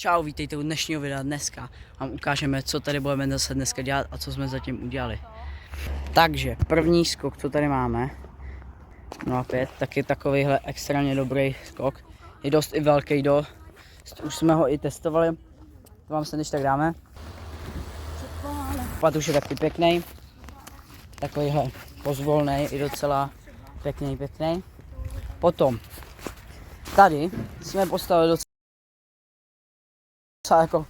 Čau, vítejte u dnešního videa. Dneska vám ukážeme, co tady budeme zase dneska dělat a co jsme zatím udělali. Takže první skok, co tady máme, 0,5, tak je takovýhle extrémně dobrý skok. Je dost i velký dost, už jsme ho i testovali, to vám se než tak dáme. Pad už je taky pěkný, takovýhle pozvolný, i docela pěkný. Potom, tady jsme postavili docela jako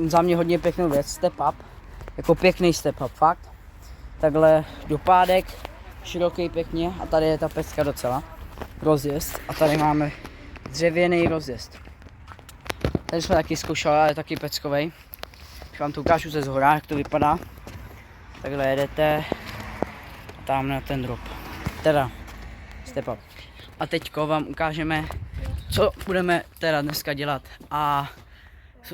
za mě hodně pěknou věc, step up, jako pěkný step up, fakt. Takhle dopádek, široký pěkně a tady je ta pecka docela, rozjezd a tady máme dřevěný rozjezd. Tady jsme taky zkoušeli, ale je taky peckovej. Už vám to ukážu ze zhora, jak to vypadá. Takhle jedete a tam na ten drop, teda step up. A teďko vám ukážeme, co budeme teda dneska dělat a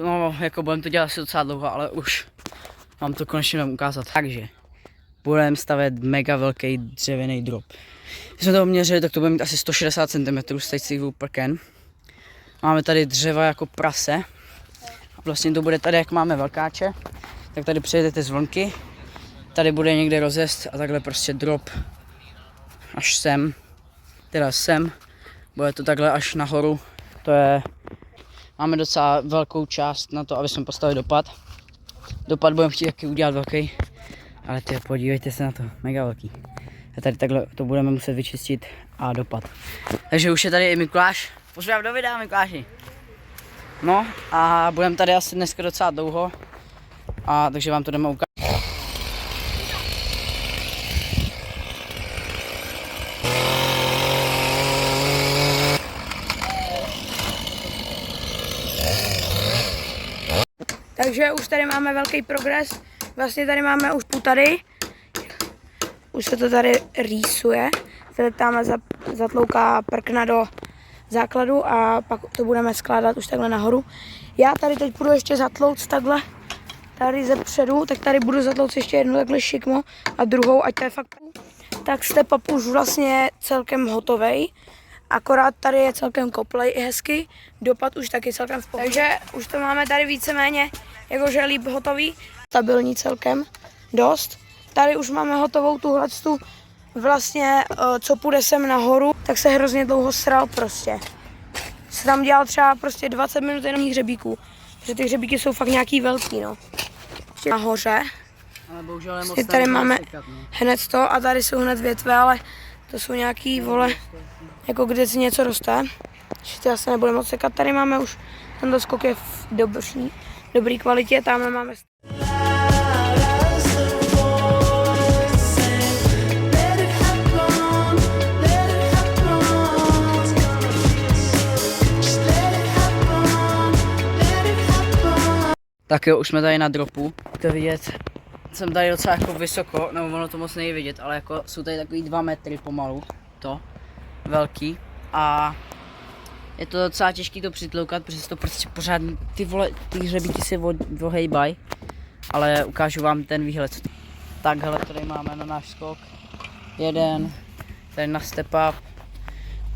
no, jako budeme to dělat asi docela dlouho, ale už vám to konečně budeme ukázat. Takže budeme stavět mega velký dřevěný drop. Když jsme to měřili, tak to bude mít asi 160 cm z prken. Máme tady dřeva jako prase. A vlastně to bude tady, jak máme velkáče, tak tady přejedete zvonky. Tady bude někde rozjezd a takhle prostě drop až sem. Teda sem. Bude to takhle až nahoru. To je... Máme docela velkou část na to, aby jsme postavili dopad. Dopad budeme chtít taky udělat velký. Ale ty podívejte se na to, mega velký. A tady takhle to budeme muset vyčistit a dopad. Takže už je tady i Mikuláš. Pozdrav do videa, Mikuláši. No a budeme tady asi dneska docela dlouho. A takže vám to jdeme ukázat. Takže už tady máme velký progres, vlastně tady máme už tady, už se to tady rýsuje, tady tam zatlouká prkna do základu a pak to budeme skládat už takhle nahoru. Já tady teď budu ještě zatlouct takhle, tady ze předu, tak tady budu zatlouct ještě jednu takhle šikmo a druhou, ať to je fakt. Tak step up už vlastně celkem hotovej. Akorát tady je celkem koplej i hezky, dopad už taky celkem v pohodě. Takže už to máme tady víceméně jakože líp hotový, stabilní celkem dost. Tady už máme hotovou tuhletu vlastně, co půjde sem nahoru, tak se hrozně dlouho sral prostě. Se tam dělal třeba prostě 20 minut jenom hřebíků, protože ty hřebíky jsou fakt nějaký velký, no. Ještě nahoře. Ale bohužel je moc tady máme hned to a tady jsou hned větve, ale to jsou nějaký, vole, jako kde si něco roste. Ještě asi nebude moc sekat. Tady máme už, ten doskok je v dobrý kvalitě, tam máme. Tak jo, už jsme tady na dropu. To vidět, jsem tady docela jako vysoko, no ono to moc nejde vidět, ale jako jsou tady takový 2 metry pomalu, to, velký. A je to docela těžký to přitloukat, protože to prostě pořád, ty vole, ty hřebíky si ohejbaj. Ale ukážu vám ten výhled. Takhle tady máme na náš skok. Jeden, tady na step up,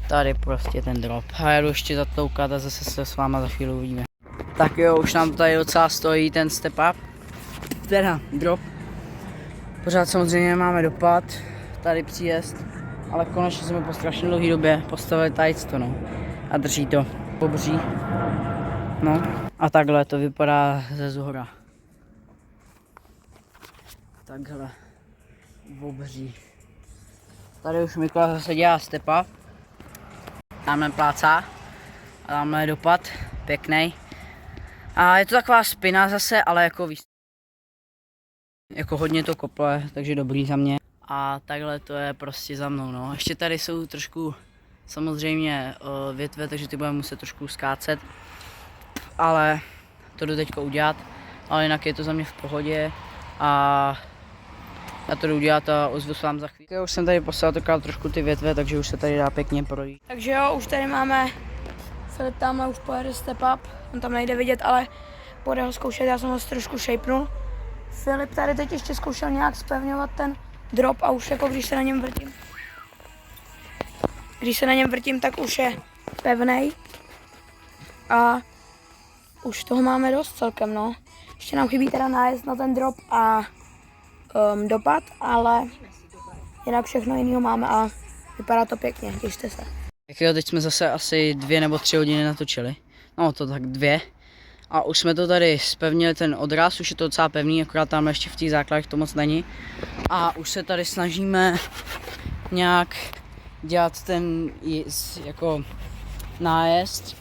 tady prostě ten drop. A já jdu ještě zatloukat a zase se s váma za chvíli uvidíme. Tak jo, už nám tady docela stojí ten step up, teda drop. Pořád samozřejmě máme dopad, tady příjezd, ale konečně jsme po strašně dlouhé době postavili tady to, no. A drží to pobří. No a takhle to vypadá ze zhora. Takhle pobří. Tady už Mikuláš zase dělá step up. Tamhle plácá a tamhle je dopad, pěkný. A je to taková spina zase, ale jako víc. Jako hodně to kople, takže dobrý za mě. A takhle to je prostě za mnou, no. Ještě tady jsou trošku samozřejmě větve, takže ty budeme muset trošku skácet. Ale to jdu teďko udělat. Ale jinak je to za mě v pohodě. A já to jdu udělat a ozvu se vám za chvíli. Já už jsem tady posadil trošku ty větve, takže už se tady dá pěkně projít. Takže jo, už tady máme, Filip tamhle už pojede step up, on tam nejde vidět, ale pojede ho zkoušet, já jsem ho trošku shapenul. Filip tady teď ještě zkoušel nějak zpevňovat ten drop a už jako když se na něm vrtím. Když se na něm vrtím, tak už je pevnej. A už toho máme dost celkem, no. Ještě nám chybí teda nájezd na ten drop a dopad, ale jinak všechno jiného máme a vypadá to pěkně, těšte se. Tak jo, teď jsme zase asi 2 nebo 3 hodiny natočili. No to tak 2. A už jsme to tady spevnili, ten odraz, už je to docela pevný, akorát tam ještě v těch základech to moc není. A už se tady snažíme nějak dělat ten jako nájezd.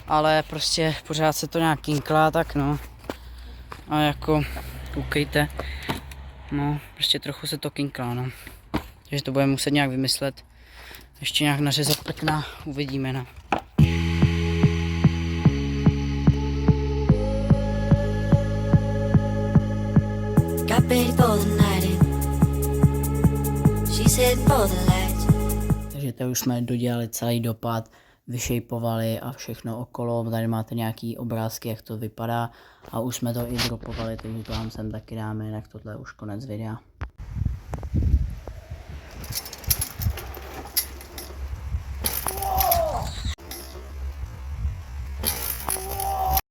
Ale prostě pořád se to nějak kinklá, tak no. A jako, koukejte. No, prostě trochu se to kinklá, no. Takže to budeme muset nějak vymyslet. Ještě nějak nařezat prkna, uvidíme, no. Got paid for the night. She's heading for the lights. Takže tady už jsme dodělali celý dopad, vyšejpovali a všechno okolo. Tady máte nějaký obrázky, jak to vypadá. A už jsme to i dropovali, takže to vám sem taky dáme, jinak tohle je už konec videa.